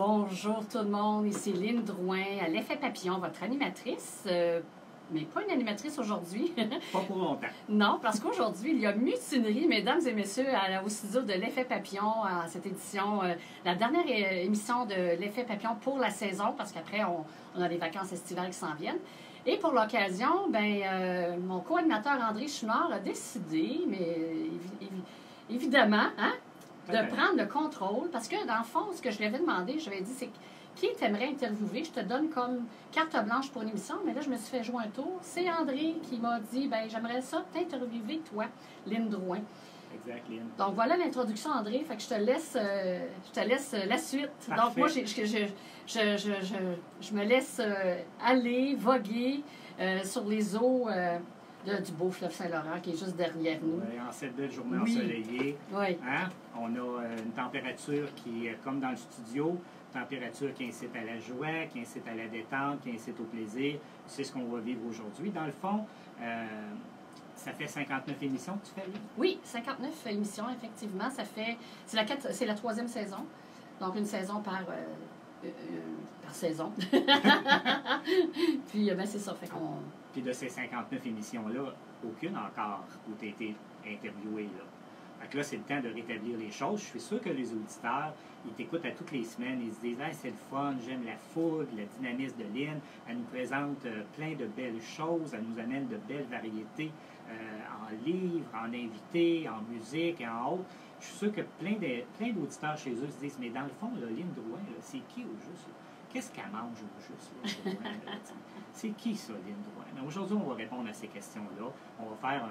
Bonjour tout le monde, ici Lynne Drouin à l'Effet Papillon, votre animatrice, mais pas une animatrice aujourd'hui. Pas pour longtemps. Non, parce qu'aujourd'hui, il y a mutinerie, mesdames et messieurs, au studio de l'Effet Papillon, à cette édition, la dernière émission de l'Effet Papillon pour la saison, parce qu'après, on a les vacances estivales qui s'en viennent. Et pour l'occasion, mon co-animateur André Chouinard a décidé, mais évidemment, hein, de prendre le contrôle, parce que dans le fond, ce que je lui avais demandé, je lui avais dit, c'est qui t'aimerais interviewer? Je te donne comme carte blanche pour l'émission, mais là, je me suis fait jouer un tour. C'est André qui m'a dit, j'aimerais ça t'interviewer, toi, Lynne Drouin. Exact, Lynne. Donc, voilà l'introduction, André. Fait que je te laisse la suite. Parfait. Donc, moi, je me laisse aller, voguer sur les eaux du beau fleuve Saint-Laurent qui est juste derrière nous. Oui, en cette belle journée ensoleillée. Oui. Hein? On a une température qui est comme dans le studio, température qui incite à la joie, qui incite à la détente, qui incite au plaisir. C'est ce qu'on va vivre aujourd'hui. Dans le fond, ça fait 59 émissions que tu fais, Lynne? Oui, 59 émissions, effectivement. C'est la troisième saison. Donc, une saison par saison. Puis, c'est ça. Fait qu'on... Puis de ces 59 émissions-là, aucune encore où tu as été interviewé, là. Fait que là, c'est le temps de rétablir les choses. Je suis sûr que les auditeurs, ils t'écoutent à toutes les semaines. Ils se disent « c'est le fun, j'aime la fougue, le dynamisme de Lynne. Elle nous présente plein de belles choses. Elle nous amène de belles variétés en livres, en invités, en musique et en autres. » Je suis sûr que plein d'auditeurs chez eux se disent « Mais dans le fond, là, Lynne Drouin, c'est qui au juste? Qu'est-ce qu'elle mange au juste? Lynne Drouin, là, c'est qui ça, Lynne Drouin? » Aujourd'hui, on va répondre à ces questions-là. On va faire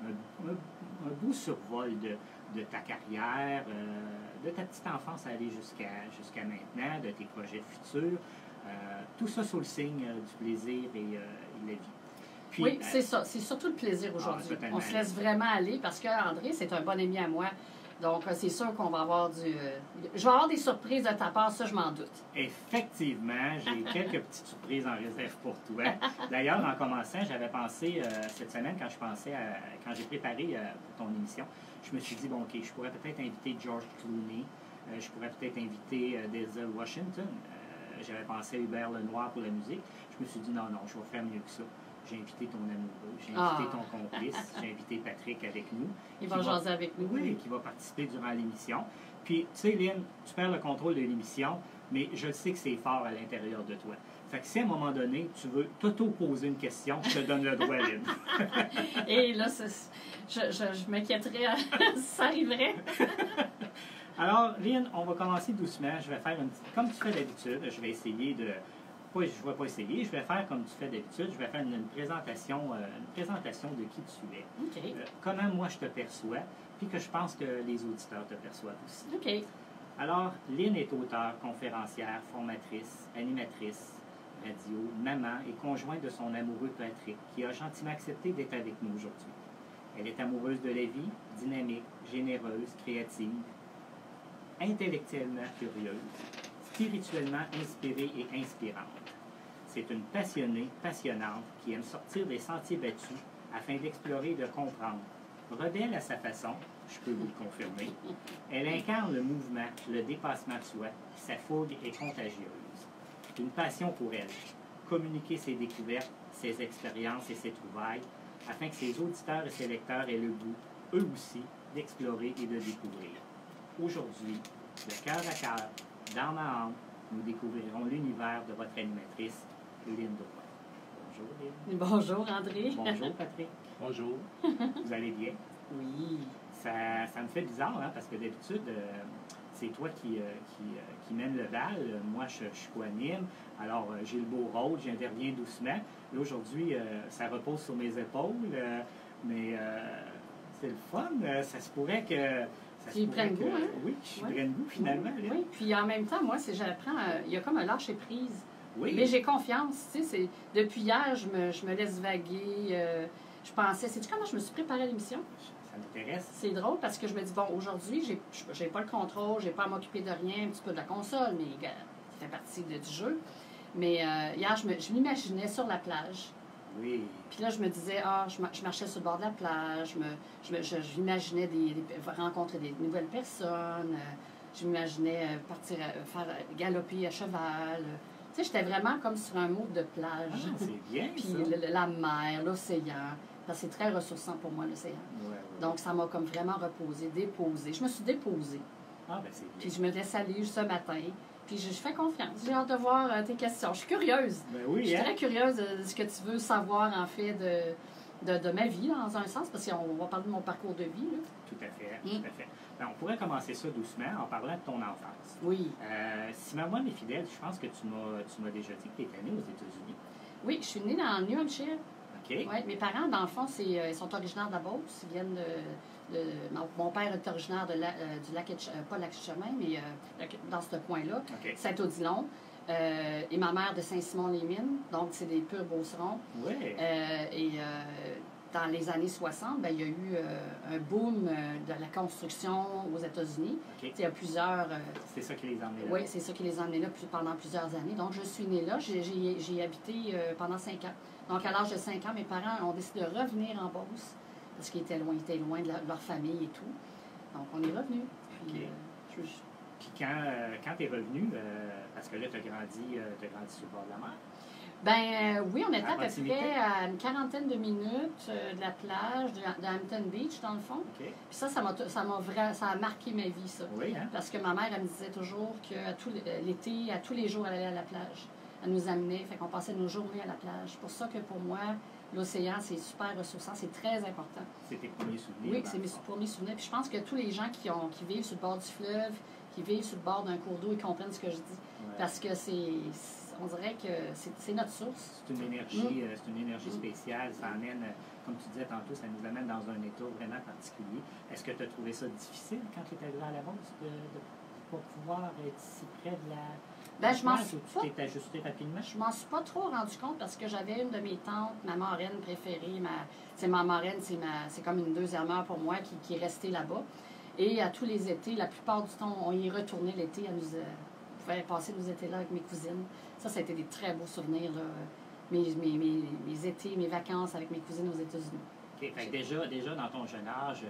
un beau survol de ta carrière, de ta petite enfance à aller jusqu'à maintenant, de tes projets futurs. Tout ça sous le signe du plaisir et de la vie. Puis, oui, c'est ça. C'est surtout le plaisir aujourd'hui. On se laisse vraiment aller parce que André, c'est un bon ami à moi. Donc, c'est sûr qu'on va avoir je vais avoir des surprises de ta part, ça, je m'en doute. Effectivement, j'ai quelques petites surprises en réserve pour toi. D'ailleurs, en commençant, j'avais pensé, cette semaine, quand j'ai préparé pour ton émission, je me suis dit, bon, OK, je pourrais peut-être inviter George Clooney, je pourrais peut-être inviter Denzel Washington. J'avais pensé à Hubert Lenoir pour la musique. Je me suis dit, non, je vais faire mieux que ça. J'ai invité ton amoureux, j'ai invité ton complice, j'ai invité Patrick avec nous. Il va jaser avec nous. Oui, qui va participer durant l'émission. Puis, tu sais, Lynne, tu perds le contrôle de l'émission, mais je sais que c'est fort à l'intérieur de toi. Fait que si à un moment donné, tu veux t'auto-poser une question, je te donne le droit, Lynne. Et là, je m'inquiéterais si ça arriverait. Alors, Lynne, on va commencer doucement. Je vais faire comme tu fais d'habitude, je vais essayer de... je ne vais pas essayer, je vais faire comme tu fais d'habitude, je vais faire une présentation de qui tu es. OK. Comment moi je te perçois, puis que je pense que les auditeurs te perçoivent aussi. OK. Alors, Lynne est auteure, conférencière, formatrice, animatrice, radio, maman et conjointe de son amoureux Patrick, qui a gentiment accepté d'être avec nous aujourd'hui. Elle est amoureuse de la vie, dynamique, généreuse, créative, intellectuellement curieuse, spirituellement inspirée et inspirante. C'est une passionnée, passionnante, qui aime sortir des sentiers battus afin d'explorer et de comprendre. Rebelle à sa façon, je peux vous le confirmer, elle incarne le mouvement, le dépassement de soi, sa fougue est contagieuse. Une passion pour elle, communiquer ses découvertes, ses expériences et ses trouvailles, afin que ses auditeurs et ses lecteurs aient le goût, eux aussi, d'explorer et de découvrir. Aujourd'hui, de cœur à cœur, dans ma âme, nous découvrirons l'univers de votre animatrice, Lynne Drouin. Bonjour, Lynne. Bonjour, André. Bonjour, Patrick. Bonjour. Vous allez bien? Oui. Ça me fait bizarre, hein, parce que d'habitude, c'est toi qui mène le bal. Moi, je co-anime. Alors, j'ai le beau rôle, j'interviens doucement. Là, aujourd'hui, ça repose sur mes épaules, mais c'est le fun. Ça se pourrait que... Ils prennent goût, hein? Oui, je prenne goût, finalement. Oui, oui, puis en même temps, moi, j'apprends... il y a comme un lâcher-prise. Oui. Mais j'ai confiance, tu sais. Depuis hier, je me laisse vaguer. Je pensais... Sais-tu comment je me suis préparée à l'émission? Ça m'intéresse. C'est drôle parce que je me dis, bon, aujourd'hui, j'ai pas le contrôle, j'ai pas à m'occuper de rien, un petit peu de la console, mais ça fait partie du jeu. Mais hier, je m'imaginais sur la plage. Oui. Puis là, je me disais, je marchais sur le bord de la plage, j'imaginais rencontrer des nouvelles personnes. Je m'imaginais partir, faire galoper à cheval. Tu sais, j'étais vraiment comme sur un mode de plage. Ah, c'est bien, Puis ça. la mer, l'océan. Parce que c'est très ressourçant pour moi, l'océan. Ouais, ouais. Donc, ça m'a comme vraiment reposé, déposé. Je me suis déposée. Ah, ben c'est Puis bien. je me laisse aller ce matin. Puis je fais confiance. J'ai hâte de voir tes questions. Je suis curieuse. Ben Je oui, suis hein? très curieuse de ce que tu veux savoir, en fait, de ma vie, dans un sens, parce qu'on va parler de mon parcours de vie. Là. Tout à fait, Mm. tout à fait. Ben, on pourrait commencer ça doucement en parlant de ton enfance. Oui. Si ma mémoire est fidèle, je pense que tu m'as déjà dit que tu étais née aux États-Unis. Oui, je suis née dans le New Hampshire. OK? Ouais, mes parents, dans le fond, ils sont originaires de la Beauce. Ils viennent mon père est originaire du lac, pas Lac-Chemin, mais dans ce coin-là, OK. Saint-Odilon. Et ma mère de Saint-Simon-les-Mines, donc c'est des purs beaucerons. Oui. Dans les années 60, ben, il y a eu un boom de la construction aux États-Unis. OK. Il y a plusieurs... C'est ça qui les a emmenés là. oui, c'est ça qui les a emmenés là pendant plusieurs années. Donc, je suis née là. J'ai habité pendant 5 ans. Donc, à l'âge de 5 ans, mes parents ont décidé de revenir en Beauce parce qu'ils étaient loin de leur famille et tout. Donc, on est revenus. Puis, OK. Puis quand tu es revenu, parce que là, tu as grandi sur le bord de la mer. Ben oui, on était à peu proximité? près à une quarantaine de minutes de la plage de Hampton Beach, dans le fond. OK. Puis ça a marqué ma vie, ça. Oui, hein? Parce que ma mère, elle me disait toujours qu'à l'été, à tous les jours, elle allait à la plage. Elle nous amenait, fait qu'on passait nos journées à la plage. C'est pour ça que pour moi, l'océan, c'est super ressourçant, c'est très important. C'est tes premiers souvenirs. Oui, dans c'est le mes fond. premiers souvenirs. Puis je pense que tous les gens qui vivent sur le bord du fleuve, qui vivent sur le bord d'un cours d'eau, ils comprennent ce que je dis. Ouais. Parce que on dirait que c'est notre source. C'est une énergie spéciale. Ça amène, comme tu disais tantôt, ça nous amène dans un état vraiment particulier. Est-ce que tu as trouvé ça difficile quand tu es arrivé à la Beauce de ne pas pouvoir être si près de la Ben, je m'en plage suis ou pas tu t'es ajusté rapidement? Je m'en suis pas trop rendu compte parce que j'avais une de mes tantes, ma marraine préférée. Ma marraine, c'est comme une deuxième mère pour moi qui est restée là-bas. Et à tous les étés, la plupart du temps, on y retournait l'été. On pouvait passer nos étés là avec mes cousines. Ça a été des très beaux souvenirs, là. Mes étés, mes vacances avec mes cousines aux États-Unis. OK. Fait que déjà, dans ton jeune âge,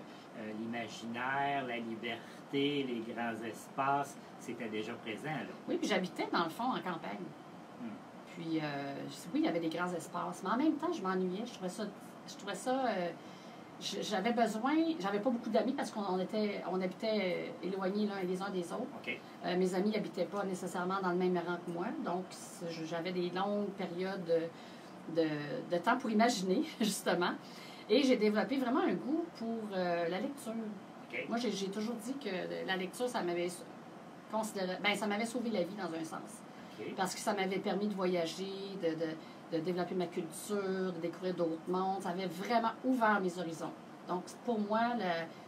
l'imaginaire, la liberté, les grands espaces, c'était déjà présent, là. Oui, puis j'habitais, dans le fond, en campagne. Hmm. Puis, oui, il y avait des grands espaces. Mais en même temps, je m'ennuyais. Je trouvais ça j'avais pas beaucoup d'amis parce qu'on habitait éloignés l'un les uns des autres. OK. Mes amis n'habitaient pas nécessairement dans le même rang que moi. Donc, j'avais des longues périodes de temps pour imaginer, justement. Et j'ai développé vraiment un goût pour la lecture. OK. Moi, j'ai toujours dit que la lecture, ça m'avait sauvé la vie dans un sens. OK. Parce que ça m'avait permis de voyager, de développer ma culture, de découvrir d'autres mondes. Ça avait vraiment ouvert mes horizons. Donc, pour moi,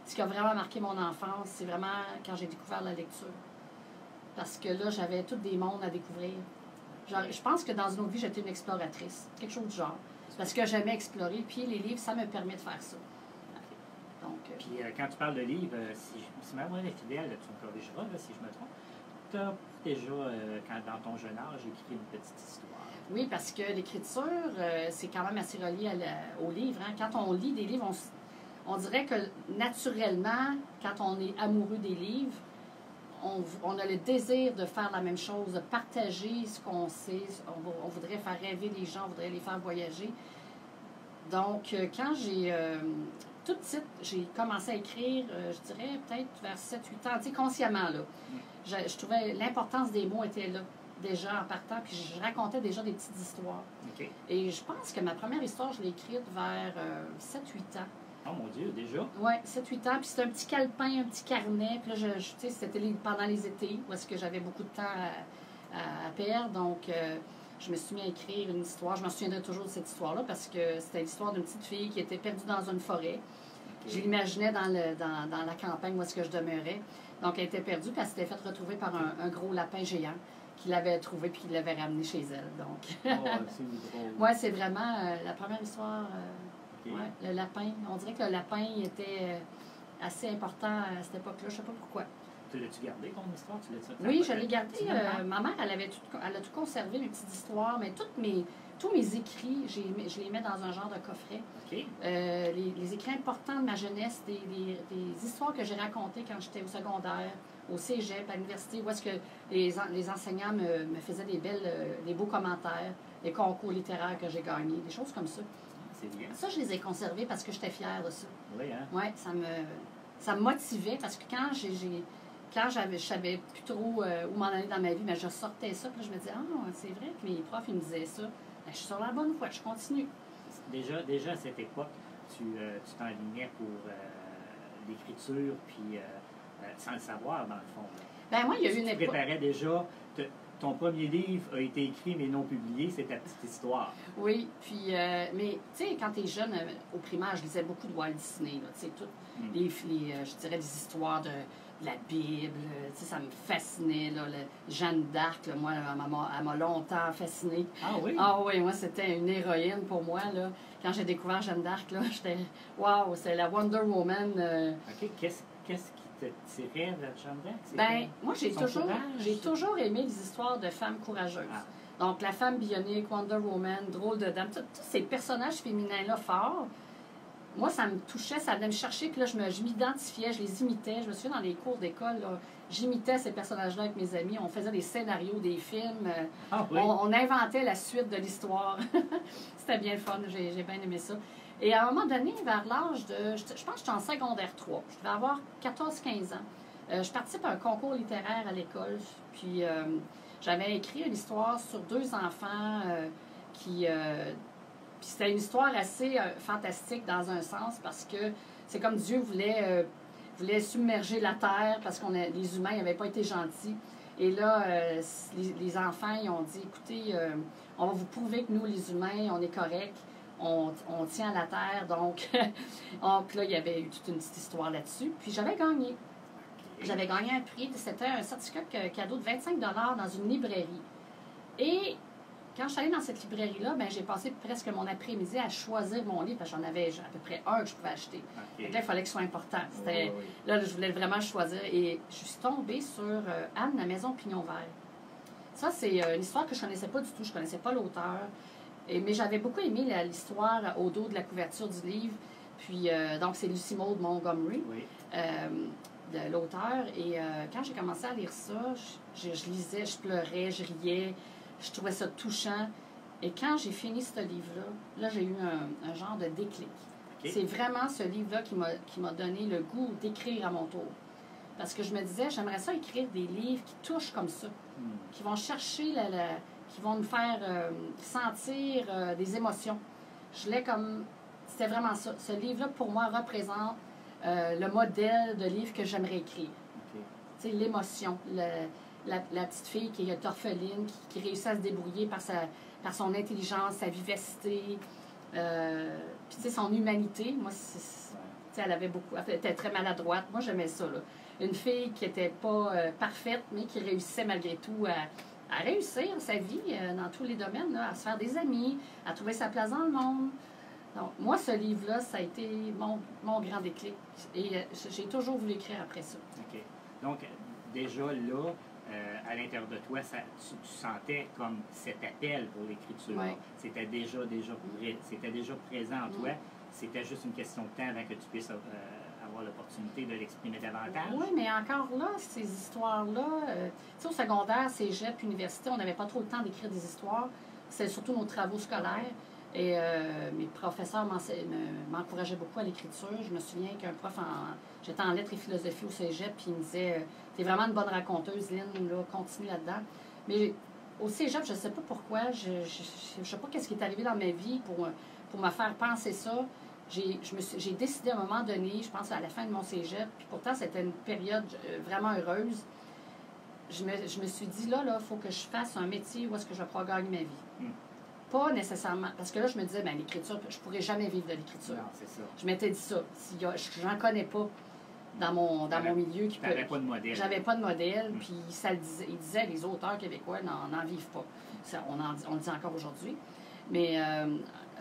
ce qui a vraiment marqué mon enfance, c'est vraiment quand j'ai découvert la lecture. Parce que là, j'avais tous des mondes à découvrir. Je pense que dans une autre vie, j'étais une exploratrice. Quelque chose du genre. Parce que j'aimais explorer, puis les livres, ça me permet de faire ça. Donc, Puis quand tu parles de livres, si ma mémoire est fidèle, tu me corrigeras là, si je me trompe, tu as déjà, dans ton jeune âge, écrit une petite histoire. oui, parce que l'écriture, c'est quand même assez relié au livre. Hein. Quand on lit des livres, on dirait que naturellement, quand on est amoureux des livres, on a le désir de faire la même chose, de partager ce qu'on sait. On voudrait faire rêver les gens, on voudrait les faire voyager. Donc, quand tout de suite, j'ai commencé à écrire, je dirais peut-être vers 7-8 ans, tu sais, consciemment, là. Je trouvais l'importance des mots était là, déjà en partant, puis je racontais déjà des petites histoires. OK. Et je pense que ma première histoire, je l'ai écrite vers 7-8 ans. Oh mon Dieu, déjà? Oui, 7-8 ans. Puis c'était un petit calepin, un petit carnet. Puis là, tu sais, c'était pendant les étés, où est-ce que j'avais beaucoup de temps à perdre. Donc, je me suis mis à écrire une histoire. Je me souviendrai toujours de cette histoire-là parce que c'était l'histoire d'une petite fille qui était perdue dans une forêt. OK. Je l'imaginais dans la campagne où est-ce que je demeurais. Donc, elle était perdue, puis elle s'était faite retrouver par un gros lapin géant qui l'avait trouvé puis qui l'avait ramené chez elle. Donc, Oh, c'est drôle. moi, c'est vraiment la première histoire. OK. Ouais, le lapin. On dirait que le lapin était assez important à cette époque-là. Je ne sais pas pourquoi. Tu l'as-tu gardé, ton histoire? Tu l'as-tu Oui, je l'ai gardé. Tu l'as? Ma mère, elle a tout conservé, mes petites histoires, mais toutes tous mes écrits, je les mets dans un genre de coffret. OK. Les écrits importants de ma jeunesse, des histoires que j'ai racontées quand j'étais au secondaire, au cégep, à l'université, où est-ce que les enseignants me faisaient des beaux commentaires, des concours littéraires que j'ai gagnés, des choses comme ça. C'est bien. Ça, je les ai conservés parce que j'étais fière de ça. Oui, hein? Oui, ça me motivait parce que quand je savais plus trop où m'en aller dans ma vie, mais je sortais ça, puis je me disais, c'est vrai que mes profs, ils me disaient ça. Ben, je suis sur la bonne voie, je continue. Déjà à cette époque, tu t'enlignais pour l'écriture, puis sans le savoir, dans le fond. Là. Ben moi, il y a eu une époque... Tu préparais déjà... Ton premier livre a été écrit mais non publié, c'est ta petite histoire. Oui, puis, mais tu sais, quand tu es jeune, au primaire, je lisais beaucoup de Walt Disney, tu sais, toutes je dirais des histoires de la Bible, tu sais, ça me fascinait, là, Jeanne d'Arc, là, moi, elle m'a longtemps fascinée. Ah oui? Ah oui, moi, c'était une héroïne pour moi, là. Quand j'ai découvert Jeanne d'Arc, là, j'étais, waouh, c'est la Wonder Woman. OK, qu'est-ce qui te tirait de Jeanne d'Arc? Ben, moi, j'ai toujours aimé les histoires de femmes courageuses. Ah. Donc, la femme bionique, Wonder Woman, Drôle de dame, tous ces personnages féminins-là forts, moi, ça me touchait, ça venait me chercher, puis là, je m'identifiais, je les imitais. Je me souviens, dans les cours d'école, j'imitais ces personnages-là avec mes amis. On faisait des scénarios, des films. Oui. On inventait la suite de l'histoire. C'était bien fun, j'ai bien aimé ça. Et à un moment donné, vers l'âge de... Je pense que j'étais en secondaire 3. Je devais avoir 14-15 ans. Je participe à un concours littéraire à l'école. Puis j'avais écrit une histoire sur 2 enfants qui... Puis c'était une histoire assez fantastique dans un sens parce que c'est comme Dieu voulait submerger la terre parce que les humains n'avaient pas été gentils. Et là, les enfants, ils ont dit, écoutez, on va vous prouver que nous, les humains, on est corrects, on tient la terre. Donc, puis là, il y avait eu toute une petite histoire là-dessus. Puis j'avais gagné. J'avais gagné un prix. C'était un certificat cadeau de 25 $ dans une librairie. Et quand je suis allée dans cette librairie-là, ben, j'ai passé presque mon après-midi à choisir mon livre, parce que j'en avais à peu près un que je pouvais acheter. Donc là, il fallait que ce soit important. Là, je voulais vraiment choisir. Et je suis tombée sur Anne, la maison Pignon Vert. Ça, c'est une histoire que je ne connaissais pas du tout. Je ne connaissais pas l'auteur. Mais j'avais beaucoup aimé l'histoire au dos de la couverture du livre. Puis, donc, c'est Lucy Maud Montgomery, de l'auteur. Et quand j'ai commencé à lire ça, je lisais, je pleurais, je riais. Je trouvais ça touchant. Et quand j'ai fini ce livre-là, là, j'ai eu un genre de déclic. C'est vraiment ce livre-là qui m'a donné le goût d'écrire à mon tour. Parce que je me disais, j'aimerais ça écrire des livres qui touchent comme ça, qui vont chercher, qui vont nous faire sentir des émotions. Je voulais comme... C'était vraiment ça. Ce livre-là, pour moi, représente le modèle de livre que j'aimerais écrire. Tu sais, l'émotion, la petite fille qui est orpheline, qui réussit à se débrouiller par son intelligence, sa vivacité, puis tu sais, son humanité. Moi, elle avait beaucoup... Elle était très maladroite. Moi, j'aimais ça, là. Une fille qui n'était pas parfaite, mais qui réussissait malgré tout à réussir sa vie dans tous les domaines, là, à se faire des amis, à trouver sa place dans le monde. Donc, moi, ce livre-là, ça a été mon grand déclic. Et j'ai toujours voulu écrire après ça. OK. Donc, déjà là, à l'intérieur de toi, tu sentais comme cet appel pour l'écriture. Oui. C'était déjà présent en toi. C'était juste une question de temps avant que tu puisses avoir l'opportunité de l'exprimer davantage. Oui, mais encore là, ces histoires-là, tu sais, au secondaire, cégep, université, on n'avait pas trop le temps d'écrire des histoires. C'était surtout nos travaux scolaires. Et mes professeurs m'encourageaient beaucoup à l'écriture. Je me souviens qu'un prof, j'étais en lettres et philosophie au cégep, puis il me disait « T'es vraiment une bonne raconteuse, Lynn, là, continue là-dedans. » Mais au cégep, je ne sais pas pourquoi, je ne sais pas qu'est-ce qui est arrivé dans ma vie pour me faire penser ça. J'ai décidé à un moment donné, je pense à la fin de mon cégep, puis pourtant c'était une période vraiment heureuse. Je me suis dit, là, il faut que je fasse un métier où est-ce que je vais pouvoir gagner ma vie. Pas nécessairement, parce que là, je me disais, ben l'écriture, je pourrais jamais vivre de l'écriture. Non, c'est ça. Je m'étais dit ça. J'en connais pas dans mon milieu qui peut... J'avais pas de modèle. J'avais pas de modèle, puis il disait, les auteurs québécois n'en vivent pas. Ça, on le dit encore aujourd'hui. Mais à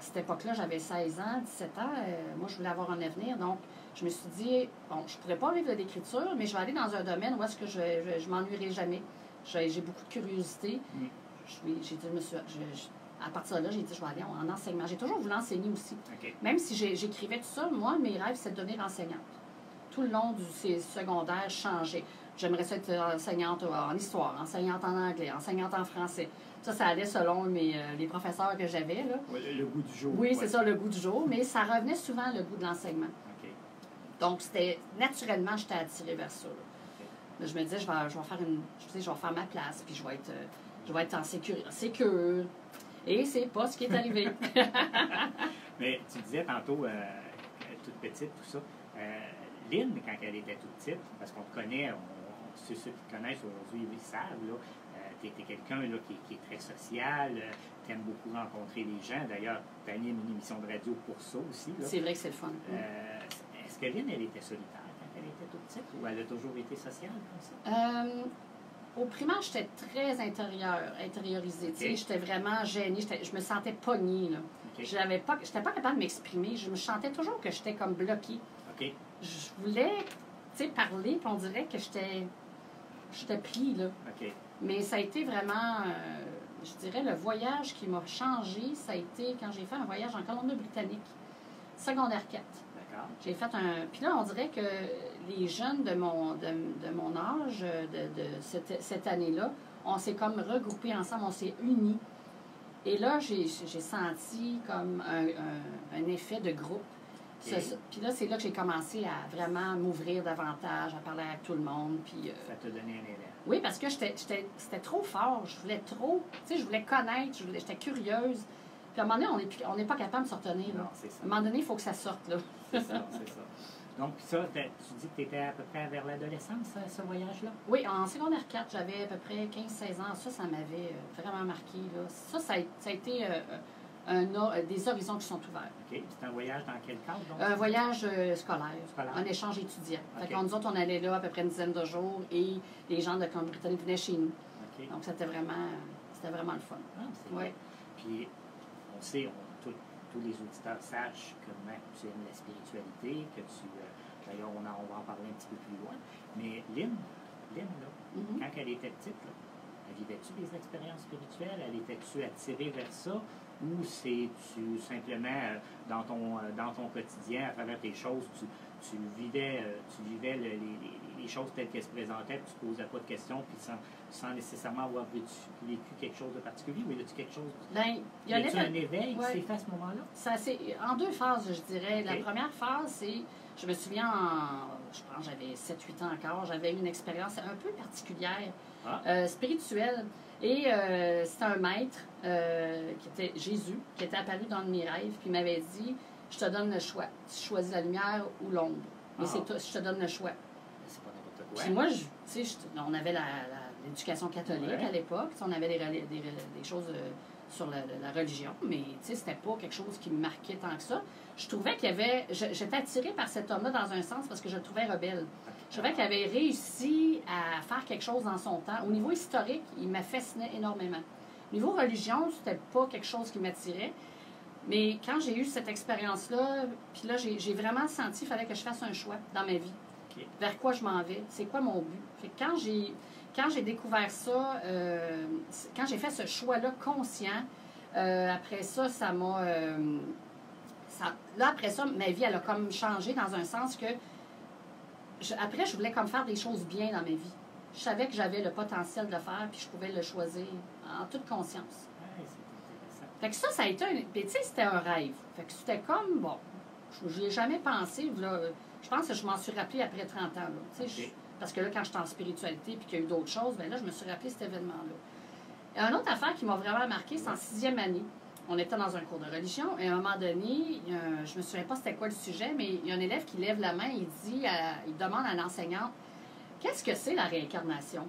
cette époque-là, j'avais 16 ans, 17 ans. Moi, je voulais avoir un avenir. Donc, je me suis dit, bon, je pourrais pas vivre de l'écriture, mais je vais aller dans un domaine où est-ce que je m'ennuierai jamais. J'ai beaucoup de curiosité. J'ai dit, à partir de là, j'ai dit, je vais aller en enseignement. J'ai toujours voulu enseigner aussi. OK. Même si j'écrivais tout ça, moi, mes rêves, c'est de devenir enseignante. Tout le long du secondaire, je changeais. J'aimerais ça être enseignante en histoire, enseignante en anglais, enseignante en français. Ça allait selon les professeurs que j'avais, là. Ouais, le goût du jour. Oui, ouais. c'est ça, le goût du jour. Mais ça revenait souvent, le goût de l'enseignement. OK. Donc, naturellement, j'étais attirée vers ça, là. Je me disais, je vais faire ma place, puis je vais être en sécure. Et c'est pas ce qui est arrivé. Mais tu disais tantôt, toute petite, tout ça. Lynn, quand elle était toute petite, parce qu'on te connaît, ceux qui te connaissent aujourd'hui, ils savent, là, tu es quelqu'un là, qui est très social, tu aimes beaucoup rencontrer les gens. D'ailleurs, tu animes une émission de radio pour ça aussi. C'est vrai que c'est le fun. Est-ce que Lynn, elle était solitaire quand elle était toute petite, ou elle a toujours été sociale comme ça? Au primaire, j'étais très intériorisée. Okay. J'étais vraiment gênée. Je me sentais pognée. Là. Okay. Je n'étais pas capable de m'exprimer. Je me sentais toujours que j'étais comme bloquée. Okay. Je voulais parler, puis on dirait que j'étais pris. Là. Okay. Mais ça a été vraiment, je dirais, le voyage qui m'a changé. Ça a été quand j'ai fait un voyage en Colombie-Britannique, secondaire 4. J'ai fait Puis là, on dirait que les jeunes de mon âge, de cette année-là, on s'est comme regroupés ensemble, on s'est unis. Et là, j'ai senti comme un effet de groupe. Okay. Puis là, c'est là que j'ai commencé à vraiment m'ouvrir davantage, à parler avec tout le monde. Puis, ça t'a donné un élan. Oui, parce que c'était trop fort. Je voulais trop, je voulais connaître, j'étais curieuse. Puis à un moment donné, on n'est pas capable de se retenir. Non, c'est ça. À un moment donné, il faut que ça sorte. Là. C'est ça. Donc, ça, tu dis que tu étais à peu près vers l'adolescence, ce voyage-là? Oui, en secondaire 4, j'avais à peu près 15-16 ans. Ça m'avait vraiment marqué. Là. Ça a été des horizons qui sont ouverts. OK. C'est un voyage dans quel cadre? Donc? Un voyage scolaire, un échange étudiant. Okay. Nous autres, on allait là à peu près une dizaine de jours et les gens de Colombie-Britannique venaient chez nous. Okay. Donc, c'était vraiment le fun. Ah, ouais. Puis, on sait, tous les auditeurs sachent comment tu aimes la spiritualité, que tu... d'ailleurs, on va en parler un petit peu plus loin. Mais Lynn, là, quand elle était petite, là, vivais-tu des expériences spirituelles? Elle était-tu attirée vers ça? Ou c'est-tu simplement, dans ton quotidien, à travers tes choses, tu vivais les choses telles qu'elles se présentaient, puis tu ne posais pas de questions, puis sans nécessairement avoir vécu quelque chose de particulier? Ou y a-t-il quelque chose? Bien, y a-t-il un éveil qui s'est fait à ce moment-là? Ça, c'est en deux phases, je dirais. Okay. La première phase, c'est, je me souviens, je pense j'avais 7-8 ans encore, j'avais eu une expérience un peu particulière, spirituelle. Et c'était un maître, qui était Jésus, qui était apparu dans mes rêves, puis il m'avait dit, je te donne le choix. Tu choisis la lumière ou l'ombre. Mais c'est toi, je te donne le choix. C'est pas n'importe quoi. Puis moi, on avait l'éducation catholique à l'époque. On avait des choses sur la religion, mais c'était pas quelque chose qui me marquait tant que ça. Je trouvais qu'il y avait... J'étais attirée par cet homme-là dans un sens parce que je le trouvais rebelle. Je trouvais qu'il avait réussi à faire quelque chose dans son temps. Au niveau historique, il m'a fasciné énormément. Au niveau religion, c'était pas quelque chose qui m'attirait. Mais quand j'ai eu cette expérience-là, puis là, j'ai vraiment senti qu'il fallait que je fasse un choix dans ma vie. Okay. Vers quoi je m'en vais? C'est quoi mon but? Fait que quand j'ai découvert ça, quand j'ai fait ce choix-là conscient, après ça m'a... là, après ça, ma vie, elle a comme changé dans un sens que... Après, je voulais comme faire des choses bien dans ma vie. Je savais que j'avais le potentiel de le faire, puis je pouvais le choisir en toute conscience. Fait que ça a été Puis, tu sais, c'était un rêve. Fait que c'était comme, bon, je n'y ai jamais pensé. Là, je pense que je m'en suis rappelé après 30 ans. Là, okay. Parce que là, quand j'étais en spiritualité puis qu'il y a eu d'autres choses, bien là, je me suis rappelé cet événement-là. Et une autre affaire qui m'a vraiment marquée, c'est en 6e année. On était dans un cours de religion et à un moment donné, je ne me souviens pas c'était quoi le sujet, mais il y a un élève qui lève la main et il demande à l'enseignante, qu'est-ce que c'est la réincarnation?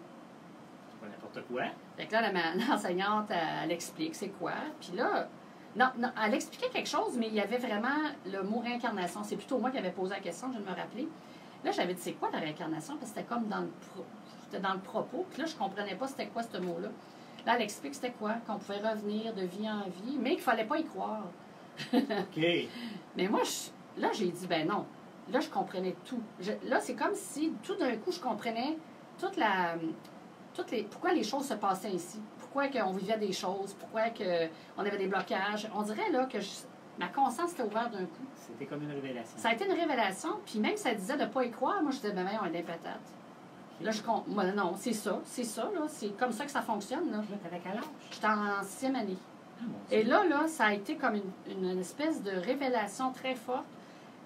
C'est pas n'importe quoi. Fait que là, l'enseignante, elle explique c'est quoi. Puis là, non, elle expliquait quelque chose, mais il y avait vraiment le mot réincarnation. C'est plutôt moi qui avais posé la question, je viens de me rappeler. Là, j'avais dit, c'est quoi la réincarnation? Parce que c'était comme dans le propos. Puis là, je comprenais pas c'était quoi ce mot-là. Là, elle explique c'était quoi? Qu'on pouvait revenir de vie en vie, mais qu'il fallait pas y croire. OK. Mais moi, là, j'ai dit, ben non. Là, je comprenais tout. Là, c'est comme si, tout d'un coup, je comprenais pourquoi les choses se passaient ici. pourquoi on vivait des choses, pourquoi on avait des blocages. On dirait là que ma conscience était ouverte d'un coup. C'était comme une révélation. Ça a été une révélation, puis même ça disait de ne pas y croire, moi je disais, ben on est des patates. Là, moi, non, c'est ça, là, c'est comme ça que ça fonctionne. Là, t'avais quel âge? J'étais en 6e année. Ah, et là, ça a été comme une espèce de révélation très forte.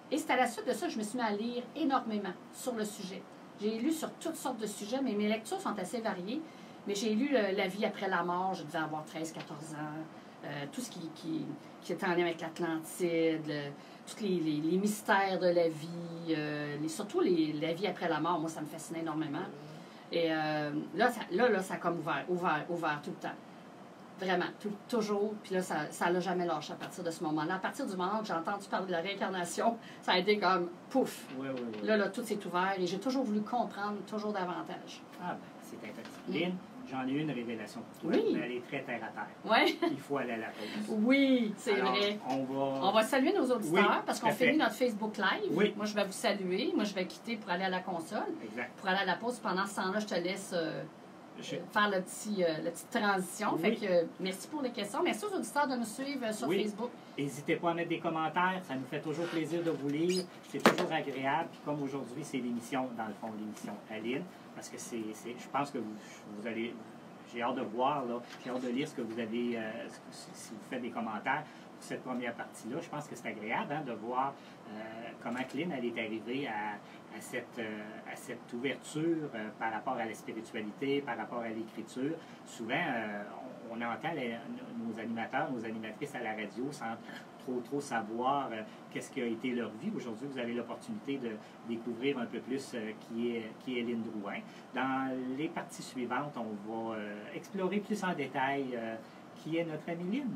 Et c'est à la suite de ça que je me suis mis à lire énormément sur le sujet. J'ai lu sur toutes sortes de sujets, mais mes lectures sont assez variées. Mais j'ai lu La vie après la mort, je devais avoir 13-14 ans. Tout ce qui était en lien avec l'Atlantide, tous les mystères de la vie, surtout la vie après la mort, moi, ça me fascinait énormément. Et là, ça a comme ouvert tout le temps. Vraiment, toujours. Puis là, ça l'a jamais lâché à partir de ce moment-là. À partir du moment où j'ai entendu parler de la réincarnation, ça a été comme pouf. Oui. Là, tout s'est ouvert et j'ai toujours voulu comprendre toujours davantage. Ah, ben, c'est intéressant. Lynn, j'en ai une révélation pour toi. Oui. Mais elle est très terre à terre. Oui. Il faut aller à la pause. Oui, c'est Alors, vrai. On va saluer nos auditeurs parce qu'on finit notre Facebook Live. Oui. Moi, je vais vous saluer. Moi, je vais quitter pour aller à la console. Exact. Pour aller à la pause. Pendant ce temps-là, je te laisse faire la petite transition. Oui. Fait que merci pour les questions. Merci aux auditeurs de nous suivre sur Facebook. N'hésitez pas à mettre des commentaires. Ça nous fait toujours plaisir de vous lire. C'est toujours agréable. Puis comme aujourd'hui, c'est l'émission, dans le fond, l'émission Aline. Parce que je pense que vous allez... J'ai hâte de voir, là. J'ai hâte de lire ce que vous avez... si vous faites des commentaires pour cette première partie-là. Je pense que c'est agréable de voir comment Lynn elle est arrivée à cette ouverture par rapport à la spiritualité, par rapport à l'écriture. Souvent, on entend nos animateurs, nos animatrices à la radio sans trop savoir qu'est-ce qui a été leur vie. Aujourd'hui, vous avez l'opportunité de découvrir un peu plus qui est Lynn Drouin. Dans les parties suivantes, on va explorer plus en détail qui est notre amie Lynn.